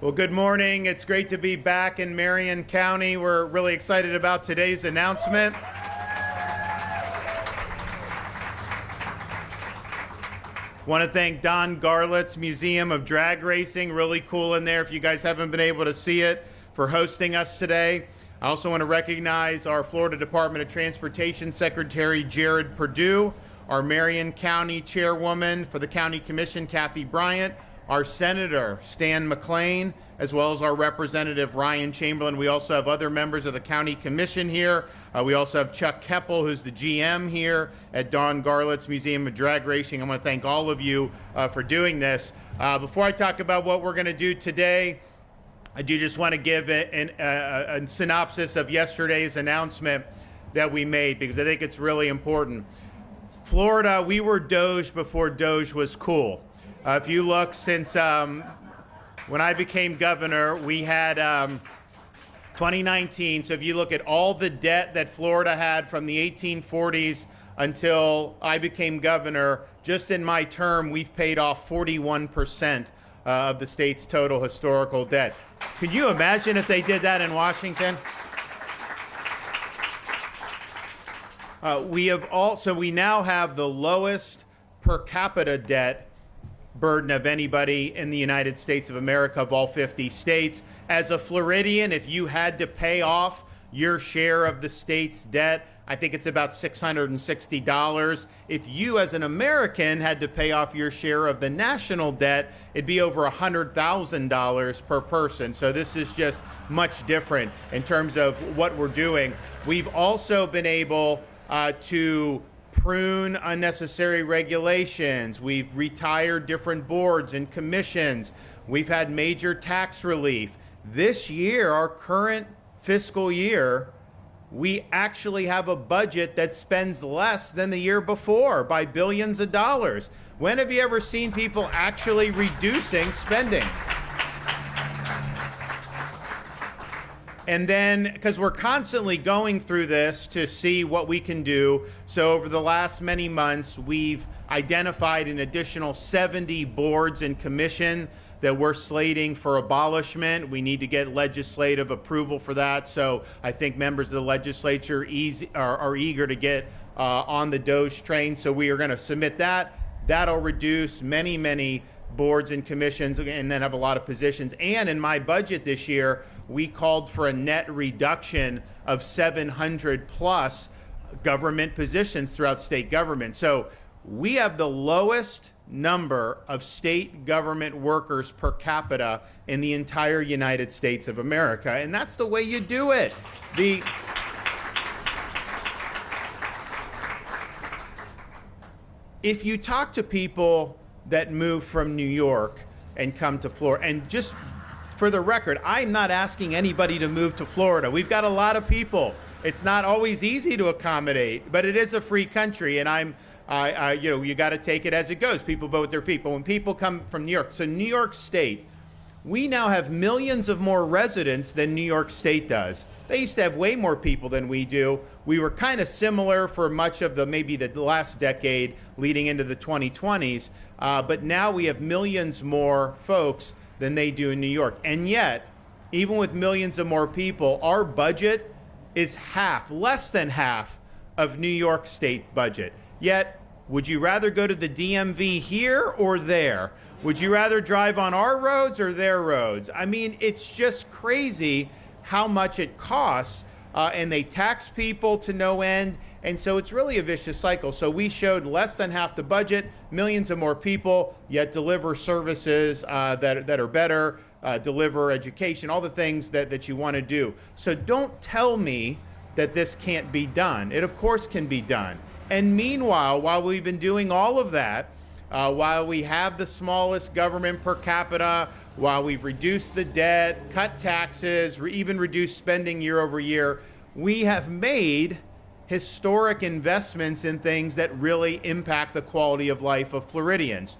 Well, good morning. It's great to be back in Marion County. We're really excited about today's announcement. Want to thank Don Garlett's Museum of Drag Racing, really cool in there if you guys haven't been able to see it, for hosting us today. I also want to recognize our Florida Department of Transportation Secretary Jared Perdue, our Marion County Chairwoman for the County Commission, Kathy Bryant, our Senator Stan McClain, as well as our Representative Ryan Chamberlain. We also have other members of the County Commission here. We also have Chuck Keppel, who's the GM here at Don Garlett's Museum of Drag Racing. I want to thank all of you for doing this. Before I talk about what we're going to do today, I do just want to give a synopsis of yesterday's announcement that we made, because I think it's really important. Florida, we were Doge before Doge was cool. If you look, since when I became governor, we had 2019. So if you look at all the debt that Florida had from the 1840s until I became governor, just in my term, we've paid off 41% of the state's total historical debt. Could you imagine if they did that in Washington? We now have the lowest per capita debt burden of anybody in the United States of America, of all 50 states. As a Floridian, if you had to pay off your share of the state's debt, I think it's about $660. If you, as an American, had to pay off your share of the national debt, it'd be over $100,000 per person. So this is just much different in terms of what we're doing. We've also been able to prune unnecessary regulations. We've retired different boards and commissions. We've had major tax relief. This year, our current fiscal year, we actually have a budget that spends less than the year before by billions of dollars. When have you ever seen people actually reducing spending? And then, because we're constantly going through this to see what we can do, so over the last many months, we've identified an additional 70 boards and commission that we're slating for abolishment. We need to get legislative approval for that. So I think members of the legislature are eager to get on the Doge train. So we are going to submit that. That'll reduce many boards and commissions, and then have a lot of positions. And in my budget this year, we called for a net reduction of 700 plus government positions throughout state government. So we have the lowest number of state government workers per capita in the entire United States of America. And that's the way you do it. If you talk to people that move from New York and come to Florida, and just for the record, I'm not asking anybody to move to Florida. We've got a lot of people. It's not always easy to accommodate, but it is a free country, and you got to take it as it goes. People vote with their feet. But when people come from New York, so New York State, we now have millions of more residents than New York State does. They used to have way more people than we do. We were kind of similar for much of maybe the last decade leading into the 2020s, but now we have millions more folks than they do in New York. And yet, even with millions of more people, our budget is less than half of New York State budget. Yet, would you rather go to the DMV here or there? Would you rather drive on our roads or their roads? I mean, it's just crazy how much it costs, and they tax people to no end, and so it's really a vicious cycle. So we showed less than half the budget, millions of more people, yet deliver services that are better, deliver education, all the things that you want to do. So don't tell me that this can't be done. It of course can be done. And meanwhile, while we've been doing all of that, while we have the smallest government per capita, while we've reduced the debt, cut taxes, even reduced spending year over year, we have made historic investments in things that really impact the quality of life of Floridians.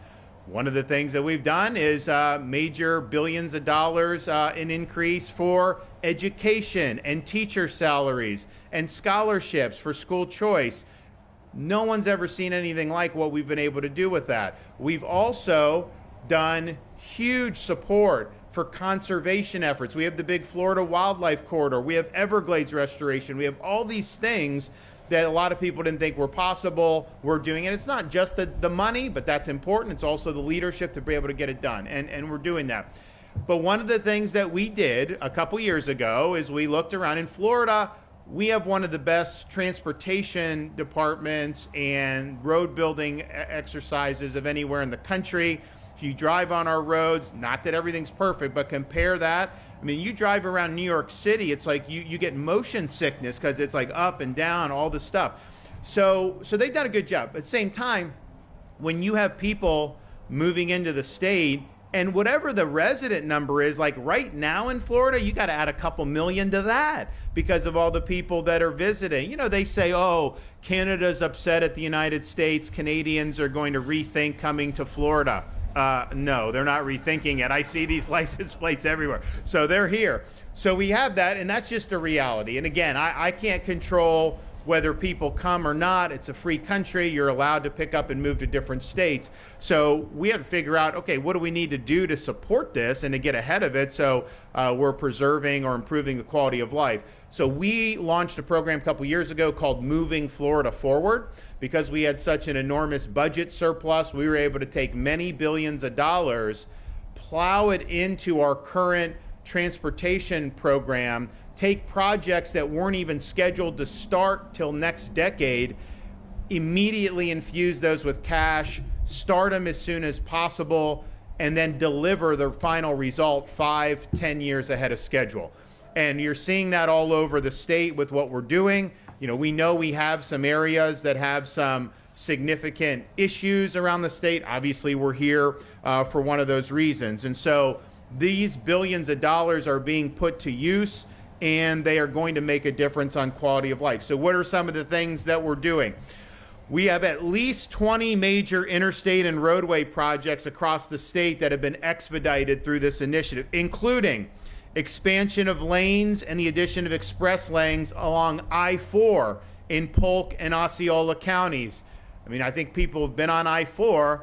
One of the things that we've done is major billions of dollars in increase for education and teacher salaries and scholarships for school choice. No one's ever seen anything like what we've been able to do with that. We've also done huge support for conservation efforts. We have the big Florida Wildlife Corridor. We have Everglades restoration. We have all these things that a lot of people didn't think were possible. We're doing it. It's not just the money, but that's important. It's also the leadership to be able to get it done. And we're doing that. But one of the things that we did a couple years ago is we looked around in Florida. We have one of the best transportation departments and road building exercises of anywhere in the country. If you drive on our roads, not that everything's perfect, but compare that. I mean, you drive around New York City, it's like you get motion sickness because it's like up and down, all this stuff. So they've done a good job. At the same time, when you have people moving into the state, and whatever the resident number is, like right now in Florida, you got to add a couple million to that because of all the people that are visiting. You know, they say, oh, Canada's upset at the United States. Canadians are going to rethink coming to Florida. No, they're not rethinking it. I see these license plates everywhere. So they're here. So we have that, and that's just a reality. And again, I can't control whether people come or not. It's a free country. You're allowed to pick up and move to different states. So we have to figure out, okay, what do we need to do to support this and to get ahead of it so we're preserving or improving the quality of life. So we launched a program a couple years ago called Moving Florida Forward. Because we had such an enormous budget surplus, we were able to take many billions of dollars, plow it into our current transportation program, take projects that weren't even scheduled to start till next decade, immediately infuse those with cash, start them as soon as possible, and then deliver the final result 5-10 years ahead of schedule. And you're seeing that all over the state with what we're doing. You know we have some areas that have some significant issues around the state. Obviously, we're here for one of those reasons. And so these billions of dollars are being put to use, and they are going to make a difference on quality of life. So what are some of the things that we're doing? We have at least 20 major interstate and roadway projects across the state that have been expedited through this initiative, including expansion of lanes and the addition of express lanes along I-4 in Polk and Osceola counties. I mean, I think people have been on I-4.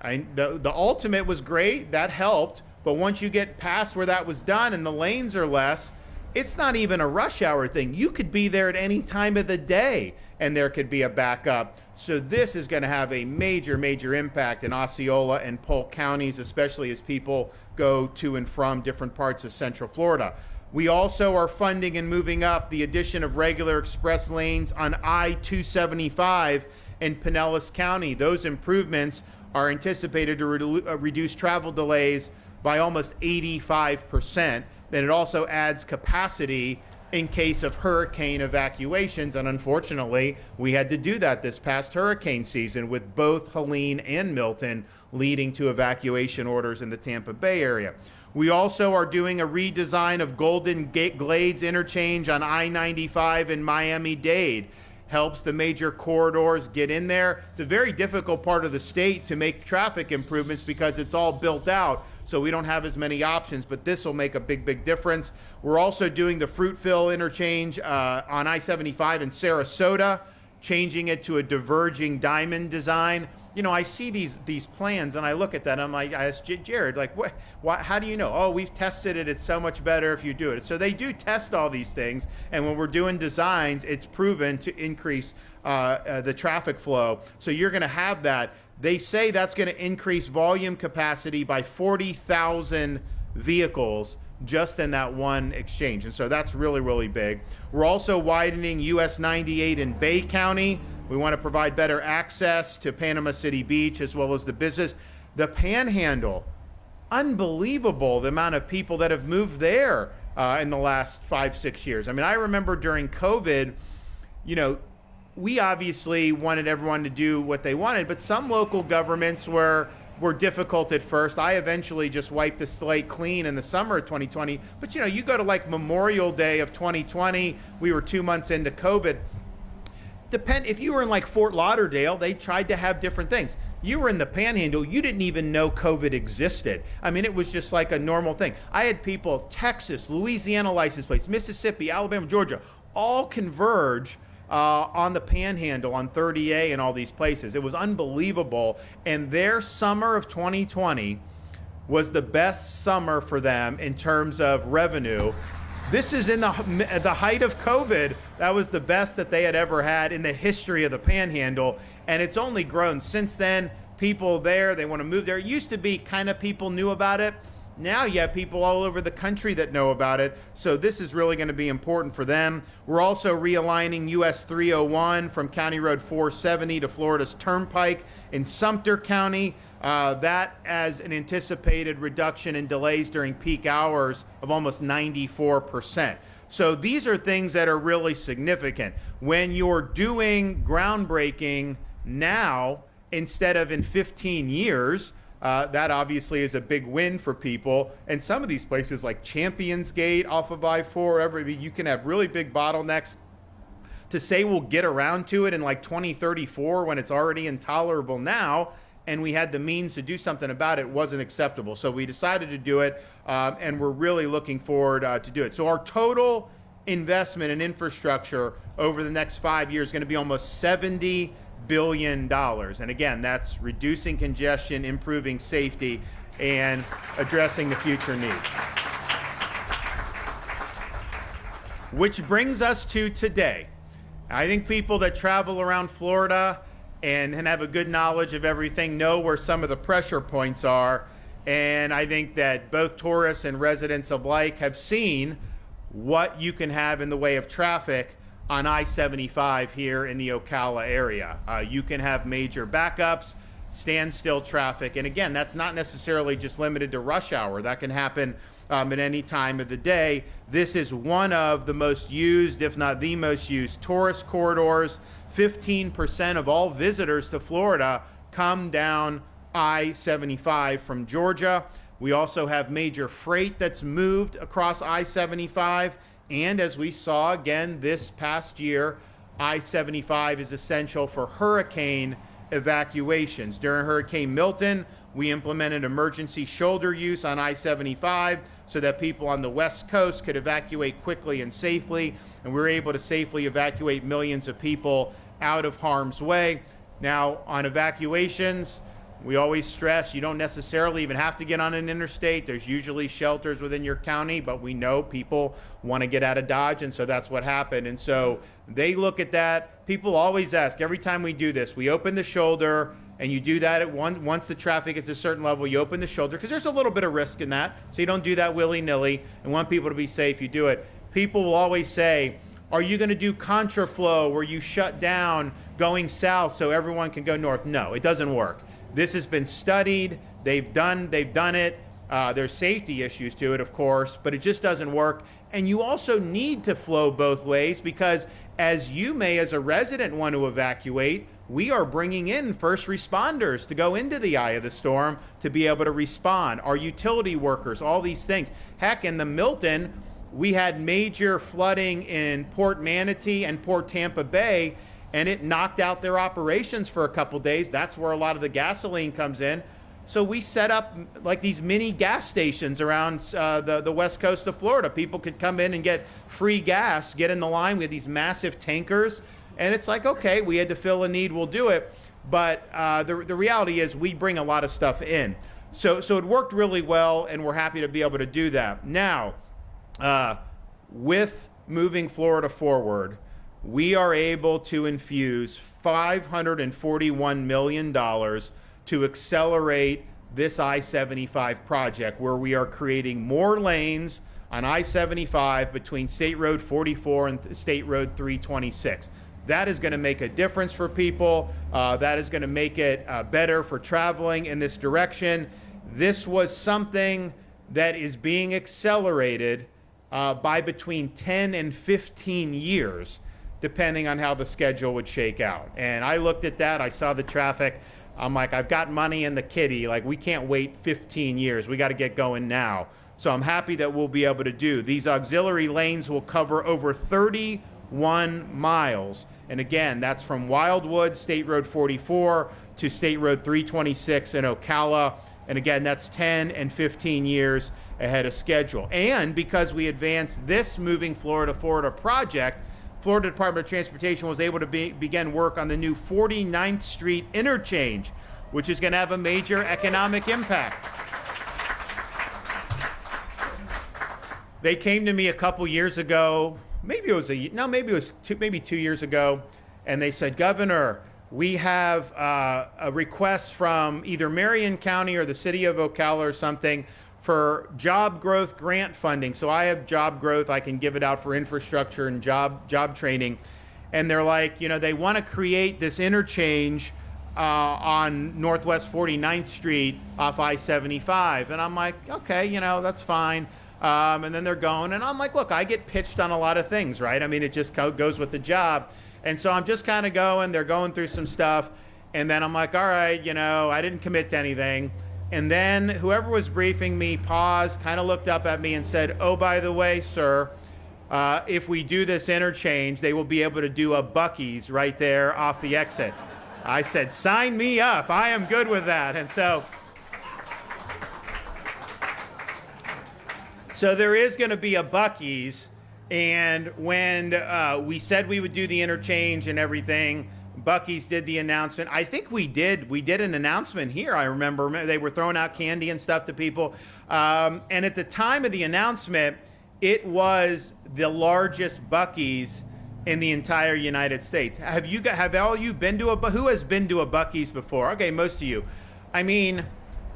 The ultimate was great, that helped, but once you get past where that was done and the lanes are less, it's not even a rush hour thing. You could be there at any time of the day and there could be a backup. So this is going to have a major, major impact in Osceola and Polk counties, especially as people go to and from different parts of Central Florida. We also are funding and moving up the addition of regular express lanes on I-75 in Pinellas County. Those improvements are anticipated to reduce travel delays by almost 85%. Then it also adds capacity in case of hurricane evacuations, and unfortunately, we had to do that this past hurricane season with both Helene and Milton leading to evacuation orders in the Tampa Bay area. We also are doing a redesign of Golden Glades interchange on I-95 in Miami-Dade. Helps the major corridors get in there. It's a very difficult part of the state to make traffic improvements because it's all built out, so we don't have as many options, but this will make a big, big difference. We're also doing the Fruitville interchange on I-75 in Sarasota, changing it to a diverging diamond design. You know, I see these plans and I look at that and I'm like, I asked Jared, like, what, how do you know? Oh, we've tested it. It's so much better if you do it. So they do test all these things. And when we're doing designs, it's proven to increase the traffic flow. So you're going to have that. They say that's going to increase volume capacity by 40,000 vehicles just in that one exchange. And so that's really, really big. We're also widening US 98 in Bay County. We want to provide better access to Panama City Beach as well as the business. The Panhandle, unbelievable the amount of people that have moved there in the last 5-6 years. I mean, I remember during COVID, you know, we obviously wanted everyone to do what they wanted, but some local governments were difficult at first. I eventually just wiped the slate clean in the summer of 2020. But you know, you go to like Memorial Day of 2020, we were 2 months into COVID. If you were in like Fort Lauderdale, they tried to have different things. You were in the Panhandle, you didn't even know COVID existed. I mean, it was just like a normal thing. I had people, Texas, Louisiana license plates, Mississippi, Alabama, Georgia, all converge on the Panhandle, on 30A and all these places. It was unbelievable. And their summer of 2020 was the best summer for them in terms of revenue. This is in the height of COVID. That was the best that they had ever had in the history of the Panhandle, and it's only grown since then. People there, they want to move there. It used to be kind of people knew about it. Now you have people all over the country that know about it, so this is really going to be important for them. We're also realigning US 301 from County Road 470 to Florida's Turnpike in Sumter County. That as an anticipated reduction in delays during peak hours of almost 94%. So these are things that are really significant. When you're doing groundbreaking now instead of in 15 years, that obviously is a big win for people. And some of these places like Champions Gate off of I-4, you can have really big bottlenecks. To say we'll get around to it in like 2034 when it's already intolerable now, and we had the means to do something about it, wasn't acceptable. So we decided to do it, and we're really looking forward to do it. So our total investment in infrastructure over the next 5 years is going to be almost $70 billion. And again, that's reducing congestion, improving safety, and addressing the future needs. Which brings us to today. I think people that travel around Florida and have a good knowledge of everything know where some of the pressure points are. And I think that both tourists and residents alike have seen what you can have in the way of traffic on I-75 here in the Ocala area. You can have major backups, standstill traffic, and again, that's not necessarily just limited to rush hour. That can happen at any time of the day. This is one of the most used, if not the most used, tourist corridors. 15% of all visitors to Florida come down I-75 from Georgia. We also have major freight that's moved across I-75. And as we saw again this past year, I-75 is essential for hurricane evacuations. During Hurricane Milton, we implemented emergency shoulder use on I-75 so that people on the West Coast could evacuate quickly and safely. And we were able to safely evacuate millions of people out of harm's way. Now, on evacuations, we always stress you don't necessarily even have to get on an interstate. There's usually shelters within your county, but we know people want to get out of Dodge, and so that's what happened. And so they look at that. People always ask, every time we do this, we open the shoulder, and you do that at once the traffic gets to a certain level, you open the shoulder, because there's a little bit of risk in that, so you don't do that willy-nilly, and want people to be safe, you do it. People will always say, are you going to do contraflow where you shut down going south so everyone can go north? No, it doesn't work. This has been studied. They've done it. There's safety issues to it, of course, but it just doesn't work. And you also need to flow both ways because as you may, as a resident, want to evacuate, we are bringing in first responders to go into the eye of the storm to be able to respond. Our utility workers, all these things. Heck, in the Milton, we had major flooding in Port Manatee and Port Tampa Bay, and it knocked out their operations for a couple days. That's where a lot of the gasoline comes in. So we set up like these mini gas stations around the west coast of Florida. People could come in and get free gas, get in the line with these massive tankers. And it's like, okay, we had to fill a need, we'll do it. But the reality is we bring a lot of stuff in. So it worked really well, and we're happy to be able to do that. Now, with moving Florida forward, we are able to infuse $541 million to accelerate this I-75 project, where we are creating more lanes on I-75 between State Road 44 and State Road 326. That is going to make a difference for people. That is going to make it better for traveling in this direction. This was something that is being accelerated by between 10 and 15 years, depending on how the schedule would shake out. And I looked at that, I saw the traffic, I'm like, I've got money in the kitty, like we can't wait 15 years, we got to get going now. So I'm happy that we'll be able to do. These auxiliary lanes will cover over 31 miles. And again, that's from Wildwood, State Road 44 to State Road 326 in Ocala. And again, that's 10 and 15 years ahead of schedule. And because we advanced this Moving Florida Forward project, Florida Department of Transportation was able to begin work on the new 49th Street interchange, which is going to have a major economic impact. They came to me a couple years ago, maybe it was maybe 2 years ago, and they said, Governor, we have a request from either Marion County or the city of Ocala or something for job growth grant funding. So I have job growth, I can give it out for infrastructure and job training. And they're like, they want to create this interchange on Northwest 49th Street off I-75. And I'm like, okay, that's fine. And then they're going, and I'm like, look, I get pitched on a lot of things, right? I mean, it just goes with the job. And so I'm just kind of going, they're going through some stuff. And then I'm like, all right, I didn't commit to anything. And then whoever was briefing me paused, kind of looked up at me and said, oh, by the way, sir, if we do this interchange, they will be able to do a Buc-ees right there off the exit. I said, sign me up. I am good with that. And so there is going to be a Buc-ees. And when we said we would do the interchange and everything, Buc-ees did the announcement. I think we did an announcement here. I remember they were throwing out candy and stuff to people. And at the time of the announcement, it was the largest Buc-ees in the entire United States. Have all you been to who has been to a Buc-ees before? Okay, most of you. I mean,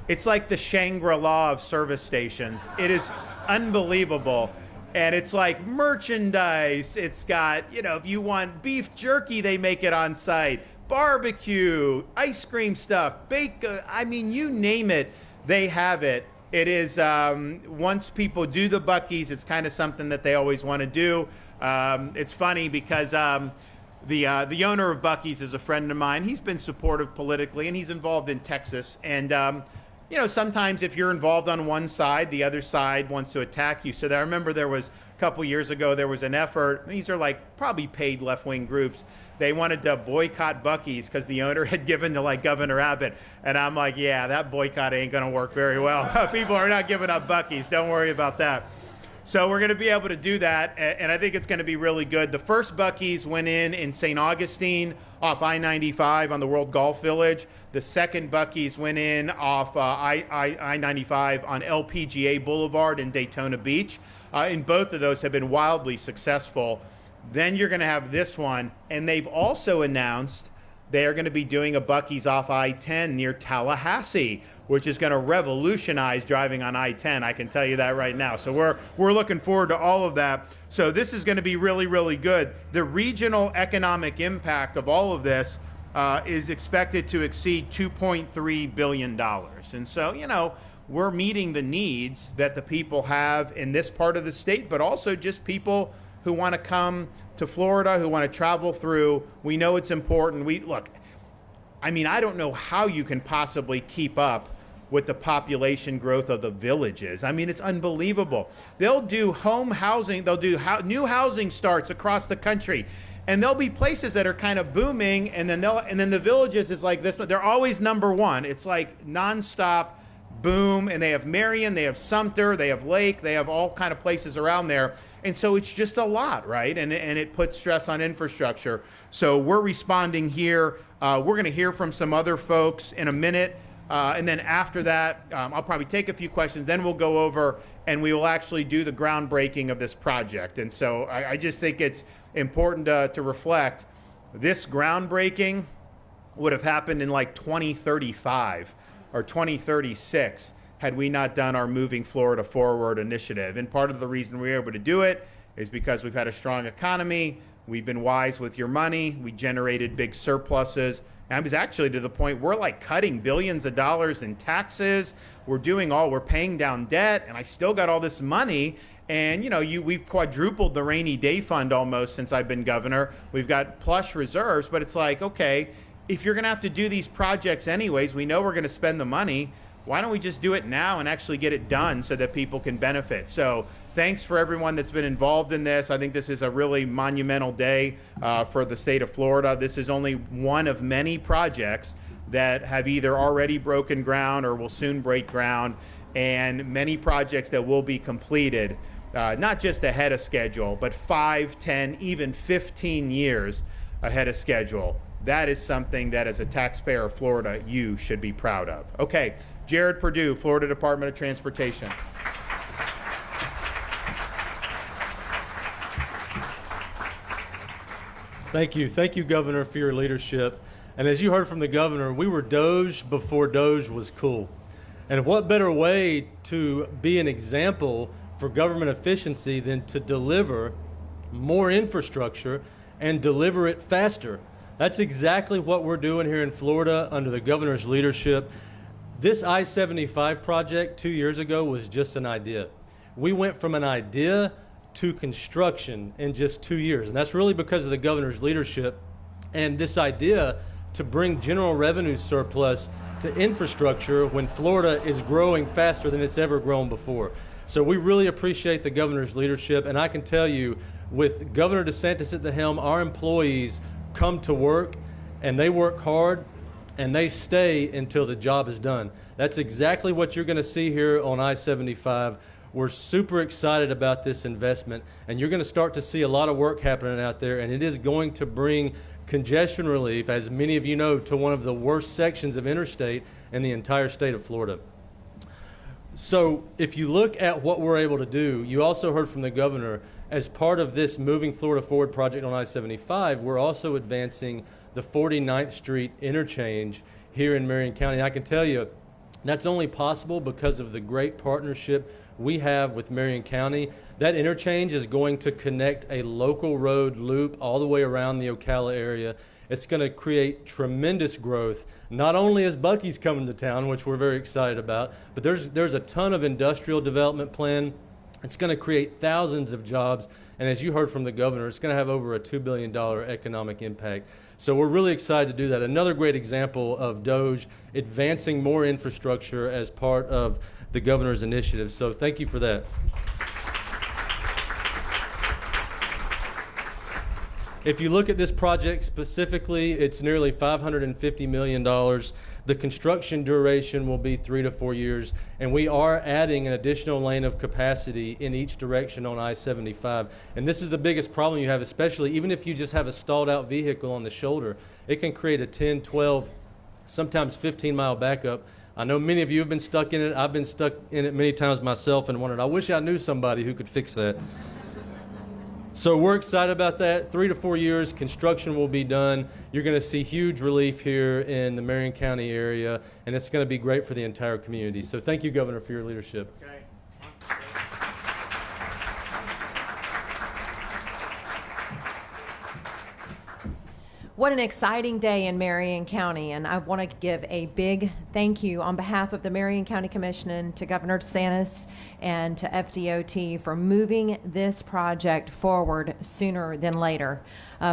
it's like the Shangri-La of service stations. It is unbelievable. And it's like merchandise. It's got, if you want beef jerky, they make it on site. Barbecue, ice cream stuff, bacon. I mean, you name it, they have it. It is, once people do the Buc-ees, it's kind of something that they always want to do. It's funny because the owner of Buc-ees is a friend of mine. He's been supportive politically, and he's involved in Texas. And sometimes if you're involved on one side, the other side wants to attack you. So I remember there was a couple years ago, there was an effort. These are like probably paid left-wing groups. They wanted to boycott Buc-ees because the owner had given to like Governor Abbott. And I'm like, yeah, that boycott ain't going to work very well. People are not giving up Buc-ees. Don't worry about that. So we're going to be able to do that, and I think it's going to be really good. The first Buc-ees went in St. Augustine off I-95 on the World Golf Village. The second Buc-ees went in off I-95 on LPGA Boulevard in Daytona Beach. And both of those have been wildly successful. Then you're going to have this one, and they've also announced they are going to be doing a Buc-ees off I-10 near Tallahassee, which is going to revolutionize driving on I-10. I can tell you that right now. So we're looking forward to all of that. So this is going to be really, really good. The regional economic impact of all of this is expected to exceed $2.3 billion. And so, we're meeting the needs that the people have in this part of the state, but also just people who want to come to Florida, who want to travel through. We know it's important. I don't know how you can possibly keep up with the population growth of the villages. I mean, it's unbelievable. They'll do home housing, they'll do new housing starts across the country. And there'll be places that are kind of booming, and then the villages is like this, but they're always number one. It's like nonstop boom, and they have Marion, they have Sumter, they have Lake, they have all kind of places around there. And so it's just a lot, right? And it puts stress on infrastructure. So we're responding here. We're going to hear from some other folks in a minute. And then after that, I'll probably take a few questions. Then we'll go over and we will actually do the groundbreaking of this project. And so I just think it's important to reflect. This groundbreaking would have happened in like 2035 or 2036. Had we not done our Moving Florida Forward initiative. And part of the reason we were able to do it is because we've had a strong economy, we've been wise with your money, we generated big surpluses. And I was actually to the point we're like cutting billions of dollars in taxes, we're paying down debt, and I still got all this money. And we've quadrupled the rainy day fund almost since I've been governor. We've got plush reserves, but it's like, okay, if you're gonna have to do these projects anyways, we know we're gonna spend the money, why don't we just do it now and actually get it done so that people can benefit? So thanks for everyone that's been involved in this. I think this is a really monumental day for the state of Florida. This is only one of many projects that have either already broken ground or will soon break ground, and many projects that will be completed, not just ahead of schedule, but 5, 10, even 15 years ahead of schedule. That is something that as a taxpayer of Florida, you should be proud of. Okay, Jared Perdue, Florida Department of Transportation. Thank you. Thank you, Governor, for your leadership. And as you heard from the governor, we were Doge before Doge was cool. And what better way to be an example for government efficiency than to deliver more infrastructure and deliver it faster? That's exactly what we're doing here in Florida under the governor's leadership. This I-75 project 2 years ago was just an idea. We went from an idea to construction in just 2 years. And that's really because of the governor's leadership and this idea to bring general revenue surplus to infrastructure when Florida is growing faster than it's ever grown before. So we really appreciate the governor's leadership. And I can tell you, with Governor DeSantis at the helm, our employees come to work and they work hard and they stay until the job is done. That's exactly what you're going to see here on I-75. We're super excited about this investment, and you're going to start to see a lot of work happening out there, and it is going to bring congestion relief, as many of you know, to one of the worst sections of interstate in the entire state of Florida. So if you look at what we're able to do, you also heard from the governor, as part of this Moving Florida Forward project on I-75, we're also advancing the 49th Street interchange here in Marion County. And I can tell you, that's only possible because of the great partnership we have with Marion County. That interchange is going to connect a local road loop all the way around the Ocala area. It's going to create tremendous growth, not only as Buc-ee's coming to town, which we're very excited about, but there's a ton of industrial development plan. It's going to create thousands of jobs, and as you heard from the governor, it's going to have over a $2 billion economic impact. So we're really excited to do that. Another great example of DOGE advancing more infrastructure as part of the governor's initiative. So thank you for that. If you look at this project specifically, it's nearly $550 million. The construction duration will be 3 to 4 years, and we are adding an additional lane of capacity in each direction on I-75. And this is the biggest problem you have, especially even if you just have a stalled out vehicle on the shoulder. It can create a 10, 12, sometimes 15-mile backup. I know many of you have been stuck in it. I've been stuck in it many times myself and wondered, I wish I knew somebody who could fix that. So we're excited about that. 3 to 4 years, construction will be done. You're going to see huge relief here in the Marion County area, and it's going to be great for the entire community. So thank you, Governor, for your leadership. Okay. What an exciting day in Marion County, and I want to give a big thank you on behalf of the Marion County Commission to Governor DeSantis and to FDOT for moving this project forward sooner than later.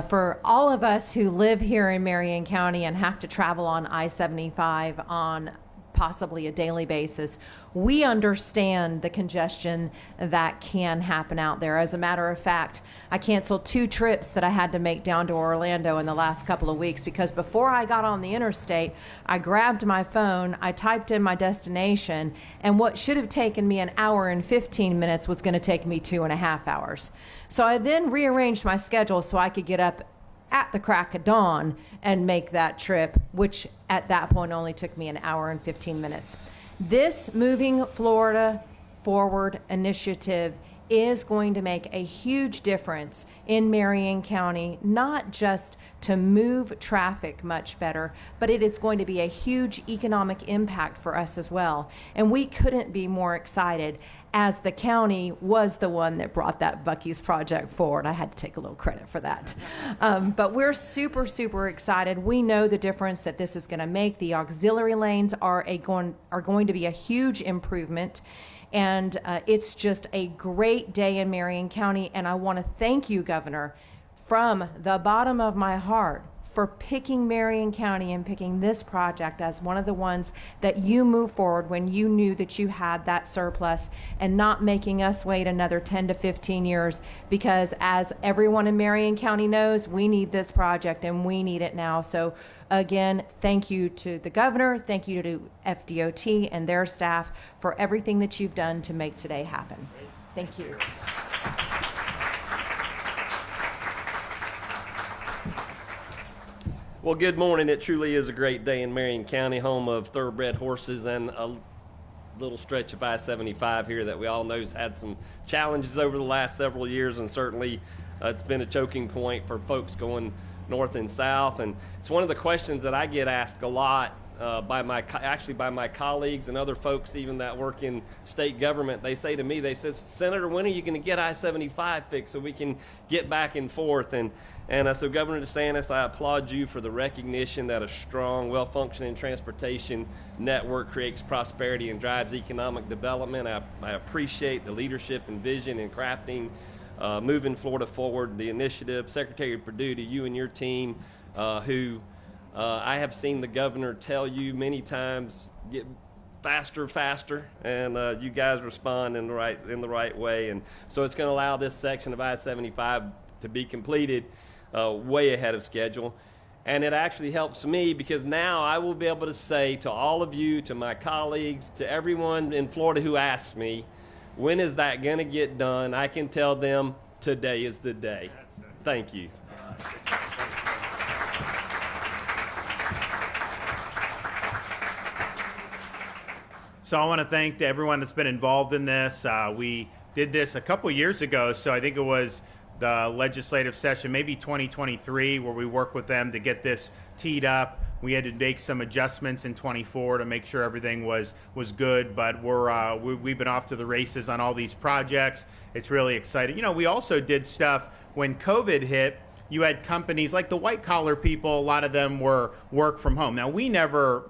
For all of us who live here in Marion County and have to travel on I-75 on possibly a daily basis, we understand the congestion that can happen out there. As a matter of fact, I canceled 2 trips that I had to make down to Orlando in the last couple of weeks because before I got on the interstate, I grabbed my phone, I typed in my destination, and what should have taken me an hour and 15 minutes was going to take me 2.5 hours. So I then rearranged my schedule so I could get up at the crack of dawn and make that trip, which at that point only took me an hour and 15 minutes. This Moving Florida Forward initiative is going to make a huge difference in Marion County, not just to move traffic much better, but it is going to be a huge economic impact for us as well. And we couldn't be more excited, as the county was the one that brought that Buc-ees project forward. I had to take a little credit for that. But we're super, super excited. We know the difference that this is going to make. The auxiliary lanes are going to be a huge improvement. And it's just a great day in Marion County, and I want to thank you, Governor, from the bottom of my heart for picking Marion County and picking this project as one of the ones that you moved forward when you knew that you had that surplus, and not making us wait another 10 to 15 years, because as everyone in Marion County knows, we need this project and we need it now. So again, thank you to the governor, thank you to FDOT and their staff for everything that you've done to make today happen. Thank you. Well, good morning. It truly is a great day in Marion County, home of thoroughbred horses and a little stretch of I-75 here that we all know has had some challenges over the last several years, and certainly It's been a choking point for folks going north and south, and it's one of the questions that I get asked a lot by my colleagues and other folks even that work in state government. They say to me, they say, Senator, when are you going to get I-75 fixed so we can get back and forth? And so Governor DeSantis, I applaud you for the recognition that a strong, well-functioning transportation network creates prosperity and drives economic development. I appreciate the leadership and vision in crafting moving Florida forward, the initiative. Secretary Perdue, to you and your team, who I have seen the governor tell you many times, get faster, and you guys respond in the right way. And so it's going to allow this section of I-75 to be completed way ahead of schedule. And it actually helps me because now I will be able to say to all of you, to my colleagues, to everyone in Florida who asks me, when is that going to get done? I can tell them today is the day. Thank you. So I want to thank everyone that's been involved in this. We did this a couple years ago, so I think it was the legislative session, maybe 2023, where we worked with them to get this teed up. We had to make some adjustments in 24 to make sure everything was good, but we've been off to the races on all these projects. It's really exciting. You know, we also did stuff when COVID hit. You had companies like the white collar people, a lot of them were work from home. Now, we never,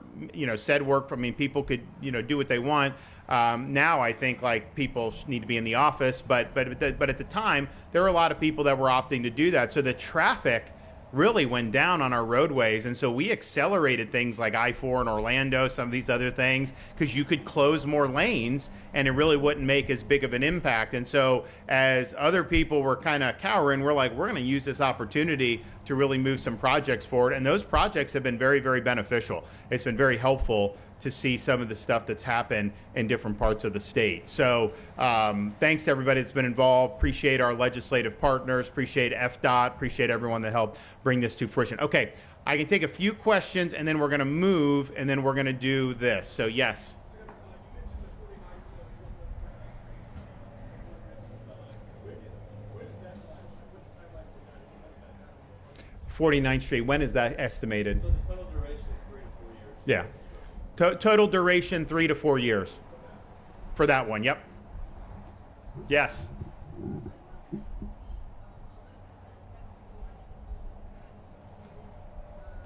said work from, people could, do what they want. Now I think like people need to be in the office, but at the time, there were a lot of people that were opting to do that. So the traffic really went down on our roadways, and so we accelerated things like I-4 in Orlando, some of these other things, because you could close more lanes and it really wouldn't make as big of an impact. And so as other people were kind of cowering, we're like, we're going to use this opportunity to really move some projects forward, and those projects have been very, very beneficial. It's been very helpful to see some of the stuff that's happened in different parts of the state. So thanks to everybody that's been involved. Appreciate our legislative partners, appreciate FDOT, appreciate everyone that helped bring this to fruition. Okay, I can take a few questions and then we're gonna move and then we're gonna do this. So yes. 49th Street, when is that estimated? So the total duration is 3 to 4 years. Yeah. Total duration 3 to 4 years for that one. Yep. Yes.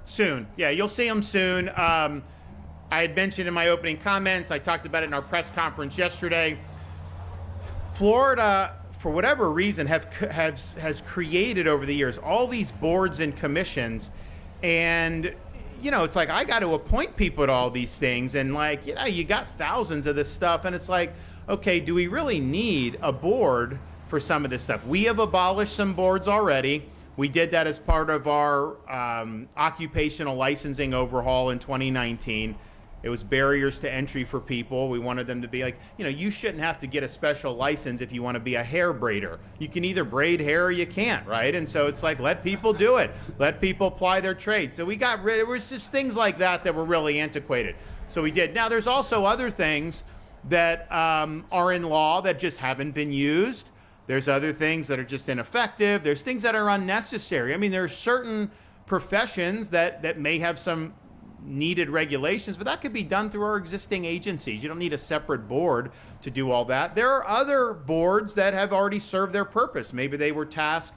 Soon. Yeah, you'll see them soon. I had mentioned in my opening comments, I talked about it in our press conference yesterday. Florida, for whatever reason, has created over the years all these boards and commissions, and it's like I got to appoint people to all these things, and you got thousands of this stuff, and it's like, okay, do we really need a board for some of this stuff? We have abolished some boards already. We did that as part of our occupational licensing overhaul in 2019. It was barriers to entry for people. We wanted them to be like, you shouldn't have to get a special license if you want to be a hair braider. You can either braid hair or you can't, right? And so it's like, let people do it. Let people apply their trade. So we got rid, it was just things like that that were really antiquated. So we did. Now there's also other things that are in law that just haven't been used. There's other things that are just ineffective. There's things that are unnecessary. I mean, there are certain professions that may have some needed regulations, but that could be done through our existing agencies. You don't need a separate board to do all that. There are other boards that have already served their purpose. Maybe they were tasked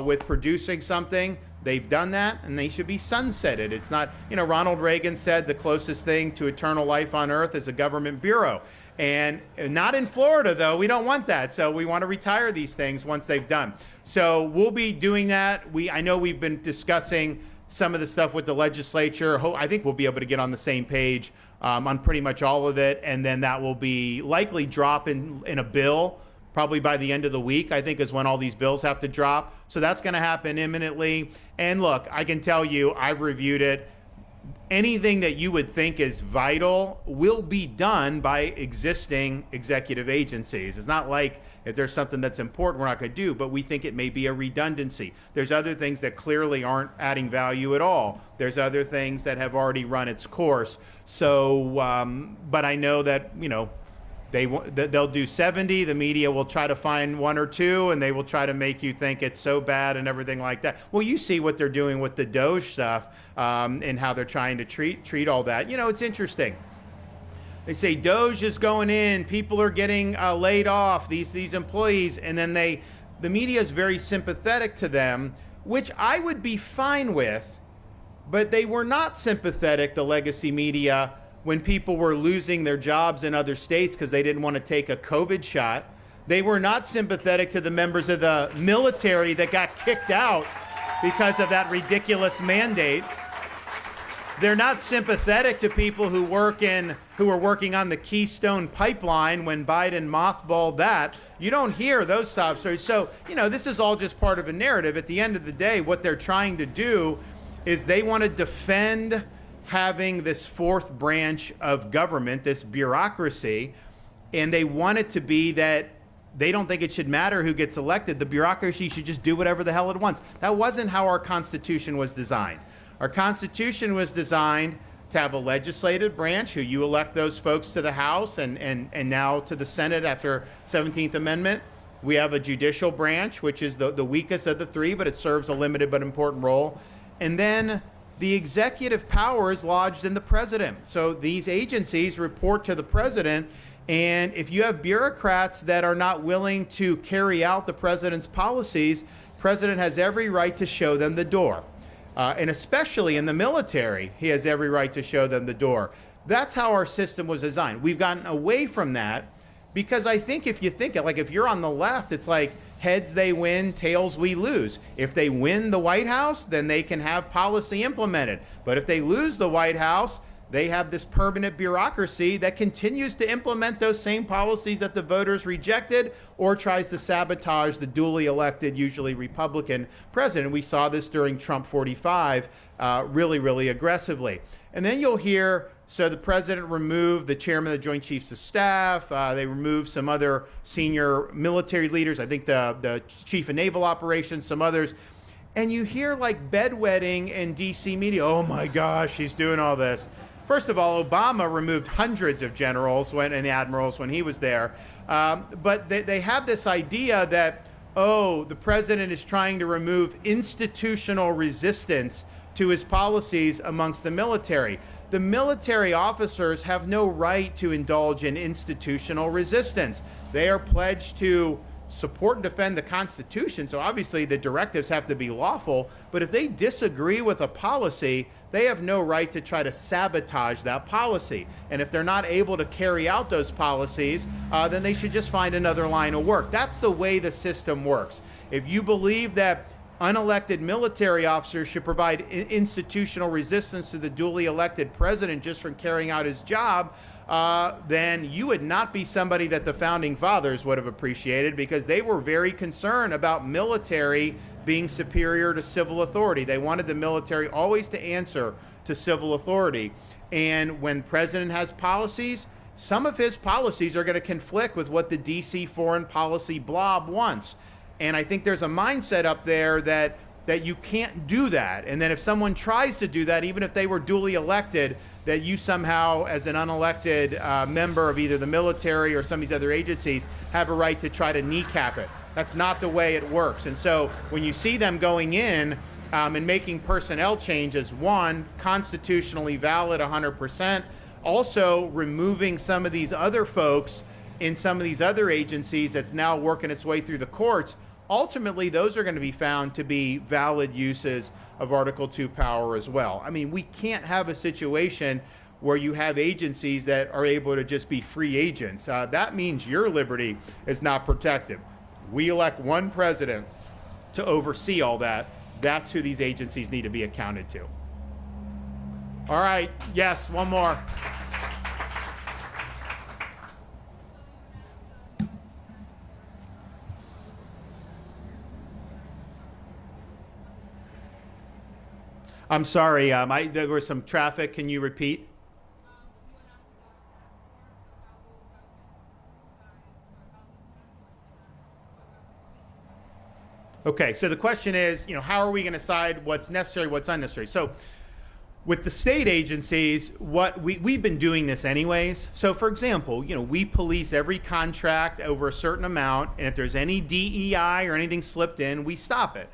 with producing something. They've done that, and they should be sunsetted. It's not, Ronald Reagan said the closest thing to eternal life on earth is a government bureau. And not in Florida, though. We don't want that. So we want to retire these things once they've done. So we'll be doing that. I know we've been discussing some of the stuff with the legislature. I think we'll be able to get on the same page on pretty much all of it, and then that will be likely drop in a bill probably by the end of the week, I think, is when all these bills have to drop. So that's going to happen imminently. And look, I can tell you, I've reviewed it. Anything that you would think is vital will be done by existing executive agencies. It's not like if there's something that's important we're not going to do, but we think it may be a redundancy. There's other things that clearly aren't adding value at all. There's other things that have already run its course. So, but I know that, They'll do 70. The media will try to find one or two, and they will try to make you think it's so bad and everything like that. Well, you see what they're doing with the Doge stuff and how they're trying to treat all that. You know, it's interesting. They say Doge is going in, people are getting laid off, these employees, and then the media is very sympathetic to them, which I would be fine with, but they were not sympathetic, the legacy media, when people were losing their jobs in other states because they didn't want to take a COVID shot. They were not sympathetic to the members of the military that got kicked out because of that ridiculous mandate. They're not sympathetic to people who were working on the Keystone Pipeline when Biden mothballed that. You don't hear those sob stories. So, you know, this is all just part of a narrative. At the end of the day, what they're trying to do is they want to defend having this fourth branch of government, this bureaucracy, and they want it to be that they don't think it should matter who gets elected. The bureaucracy should just do whatever the hell it wants. That wasn't how our Constitution was designed. Our Constitution was designed to have a legislative branch who you elect those folks to the House and now to the Senate after 17th Amendment. We have a judicial branch, which is the weakest of the three, but it serves a limited but important role. And then the executive power is lodged in the president. So these agencies report to the president, and if you have bureaucrats that are not willing to carry out the president's policies, the president has every right to show them the door. And especially in the military, he has every right to show them the door. That's how our system was designed. We've gotten away from that because I think if you think it, like if you're on the left, it's like heads they win, tails we lose. If they win the White House, then they can have policy implemented. But if they lose the White House, they have this permanent bureaucracy that continues to implement those same policies that the voters rejected or tries to sabotage the duly elected, usually Republican president. We saw this during Trump 45 really aggressively. And then you'll hear, so the president removed the chairman of the Joint Chiefs of Staff. They removed some other senior military leaders. I think the chief of naval operations, some others. And you hear like bedwetting in DC media. Oh my gosh, he's doing all this. First of all, Obama removed hundreds of generals and admirals when he was there. But they have this idea that, oh, the president is trying to remove institutional resistance to his policies amongst the military. The military officers have no right to indulge in institutional resistance. They are pledged to support and defend the Constitution, so obviously the directives have to be lawful, but if they disagree with a policy, they have no right to try to sabotage that policy. And if they're not able to carry out those policies, then they should just find another line of work. That's the way the system works. If you believe that unelected military officers should provide institutional resistance to the duly elected president just from carrying out his job, then you would not be somebody that the founding fathers would have appreciated, because they were very concerned about military being superior to civil authority. They wanted the military always to answer to civil authority. And when the president has policies, some of his policies are going to conflict with what the DC foreign policy blob wants. And I think there's a mindset up there that you can't do that. And then if someone tries to do that, even if they were duly elected, that you somehow, as an unelected member of either the military or some of these other agencies, have a right to try to kneecap it. That's not the way it works. And so when you see them going in and making personnel changes, one, constitutionally valid 100%, also removing some of these other folks in some of these other agencies that's now working its way through the courts, ultimately those are going to be found to be valid uses of Article 2 power as well. I mean, we can't have a situation where you have agencies that are able to just be free agents. That means your liberty is not protected. We elect one president to oversee all that. That's who these agencies need to be accounted to. All right, yes, one more. I'm sorry, there was some traffic. Can you repeat? Okay, so the question is, how are we going to decide what's necessary, what's unnecessary? So With the state agencies, what we've been doing this anyways. So for example, we police every contract over a certain amount, and if there's any DEI or anything slipped in, we stop it.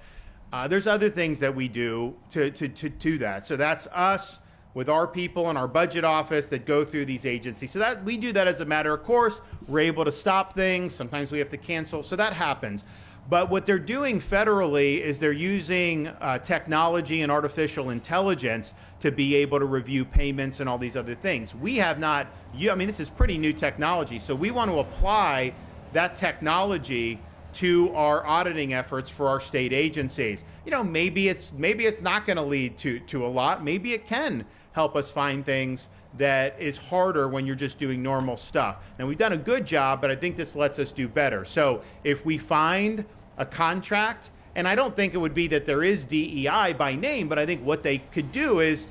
There's other things that we do to do that. So that's us with our people in our budget office that go through these agencies. So that we do that as a matter of course. We're able to stop things. Sometimes we have to cancel. So that happens. But what they're doing federally is they're using technology and artificial intelligence to be able to review payments and all these other things. We have not, this is pretty new technology. So we want to apply that technology to our auditing efforts for our state agencies. Maybe it's not going to lead to a lot. Maybe it can help us find things that is harder when you're just doing normal stuff. Now, we've done a good job, but I think this lets us do better. So if we find a contract, and I don't think it would be that there is DEI by name, but I think what they could do is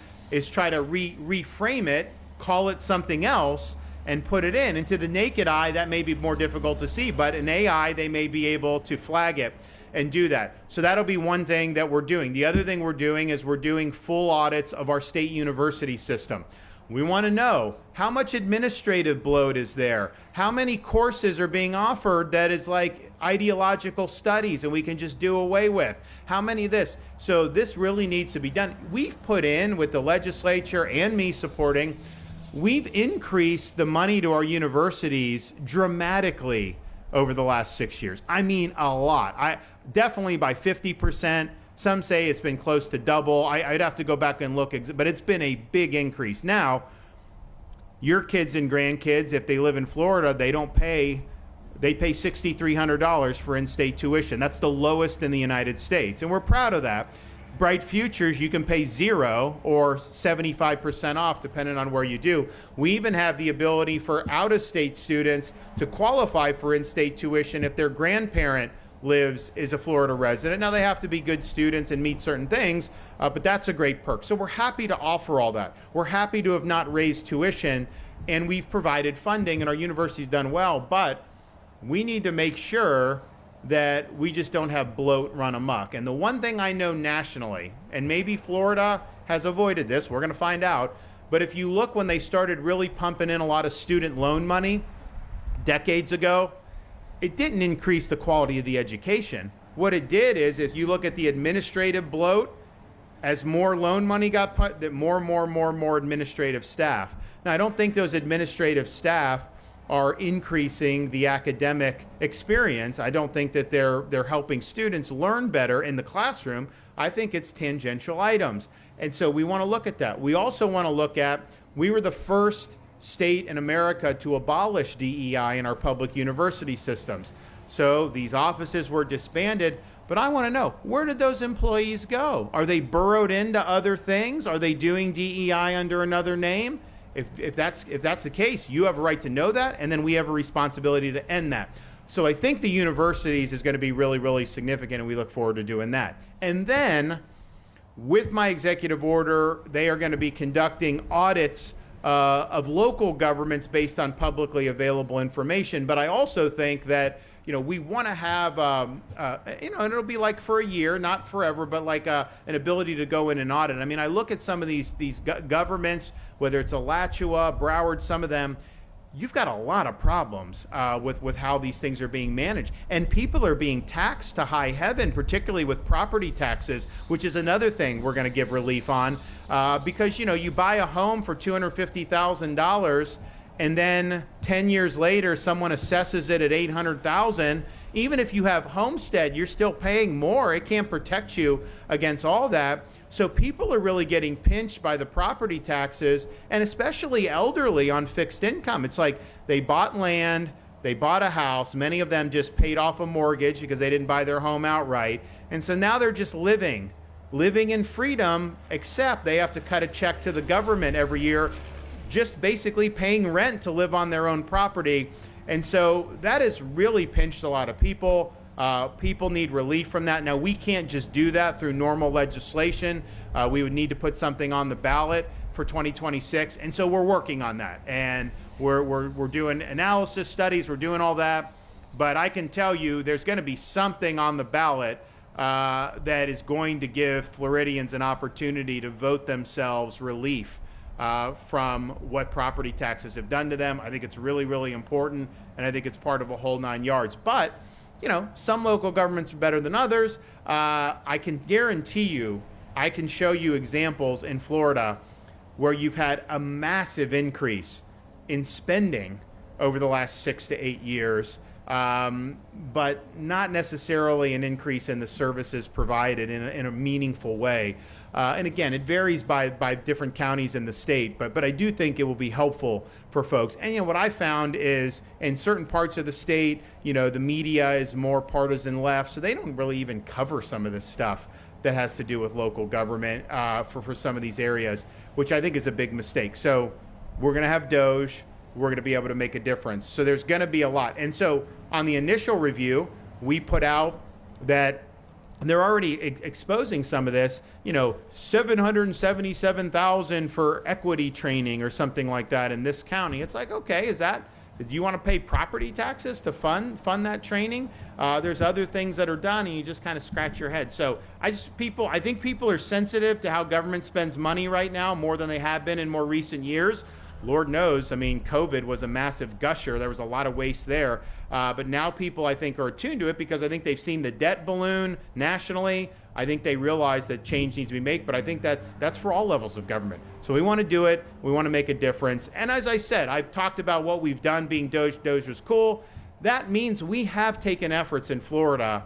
try to reframe it, call it something else, and put it in. And to the naked eye, that may be more difficult to see, but in AI, they may be able to flag it and do that. So that'll be one thing that we're doing. The other thing we're doing is we're doing full audits of our state university system. We want to know how much administrative bloat is there, how many courses are being offered that is like ideological studies and we can just do away with, how many of this. So this really needs to be done. We've put in, with the legislature and me supporting, we've increased the money to our universities dramatically over the last 6 years. I mean, a lot. Definitely by 50%. Some say it's been close to double. I'd have to go back and look, but it's been a big increase. Now, your kids and grandkids, if they live in Florida, they pay $6,300 for in-state tuition. That's the lowest in the United States, and we're proud of that. Bright Futures, you can pay 0 or 75% off, depending on where you do. We even have the ability for out-of-state students to qualify for in-state tuition if their grandparent is a Florida resident. Now, they have to be good students and meet certain things, but that's a great perk. So we're happy to offer all that. We're happy to have not raised tuition, and we've provided funding, and our university's done well, but we need to make sure that we just don't have bloat run amok. And the one thing I know nationally, and maybe Florida has avoided this, we're going to find out, but if you look when they started really pumping in a lot of student loan money decades ago, it didn't increase the quality of the education. What it did is, if you look at the administrative bloat, as more loan money got put, that more administrative staff. Now, I don't think those administrative staff are increasing the academic experience. I don't think that they're helping students learn better in the classroom. I think it's tangential items. And so we want to look at that. We also want to look at, we were the first state in America to abolish DEI in our public university systems. So these offices were disbanded, but I want to know, where did those employees go? Are they burrowed into other things? Are they doing DEI under another name? If that's the case, you have a right to know that, and then we have a responsibility to end that. So I think the universities is going to be really, really significant, and we look forward to doing that. And then, with my executive order, they are going to be conducting audits of local governments based on publicly available information. But I also think that, we want to have, and it'll be like for a year, not forever, but like an ability to go in and audit. I mean, I look at some of these governments, whether it's Alachua, Broward, some of them, you've got a lot of problems with how these things are being managed. And people are being taxed to high heaven, particularly with property taxes, which is another thing we're going to give relief on. Because, you buy a home for $250,000, and then 10 years later, someone assesses it at $800,000. Even if you have homestead, you're still paying more. It can't protect you against all that. So people are really getting pinched by the property taxes, and especially elderly on fixed income. It's like they bought land, they bought a house. Many of them just paid off a mortgage because they didn't buy their home outright. And so now they're just living in freedom, except they have to cut a check to the government every year, just basically paying rent to live on their own property. And so that has really pinched a lot of people. People need relief from that. Now, we can't just do that through normal legislation. We would need to put something on the ballot for 2026. And so we're working on that. And we're doing analysis studies. We're doing all that. But I can tell you there's going to be something on the ballot that is going to give Floridians an opportunity to vote themselves relief from what property taxes have done to them. I think it's really, really important, and I think it's part of a whole 9 yards. But, you know, some local governments are better than others. I can guarantee you, I can show you examples in Florida where you've had a massive increase in spending over the last 6 to 8 years, but not necessarily an increase in the services provided in a meaningful way. And again, it varies by different counties in the state, but I do think it will be helpful for folks. And, you know, what I found is in certain parts of the state, you know, the media is more partisan left, so they don't really even cover some of this stuff that has to do with local government for some of these areas, which I think is a big mistake. So we're going to have Doge. We're going to be able to make a difference. So there's going to be a lot. And so on the initial review, we put out that they're already exposing some of this, you know, $777,000 for equity training or something like that in this county. It's like, okay, do you want to pay property taxes to fund that training? There's other things that are done, and you just kind of scratch your head. So I think people are sensitive to how government spends money right now more than they have been in more recent years. Lord knows, I mean, COVID was a massive gusher. There was a lot of waste there. But now people, I think, are attuned to it because I think they've seen the debt balloon nationally. I think they realize that change needs to be made, but I think that's for all levels of government. So we want to do it. We want to make a difference. And as I said, I've talked about what we've done being Doge. Doge was cool. That means we have taken efforts in Florida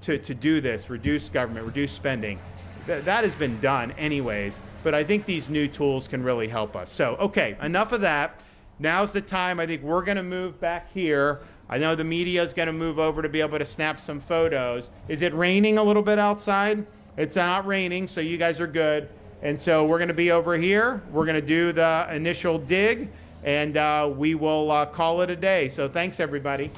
to do this, reduce government, reduce spending. That has been done anyways, but I think these new tools can really help us. So, okay, enough of that. Now's the time. I think we're going to move back here. I know the media is going to move over to be able to snap some photos. Is it raining a little bit outside? It's not raining, so you guys are good. And so we're going to be over here. We're going to do the initial dig, and we will call it a day. So thanks, everybody.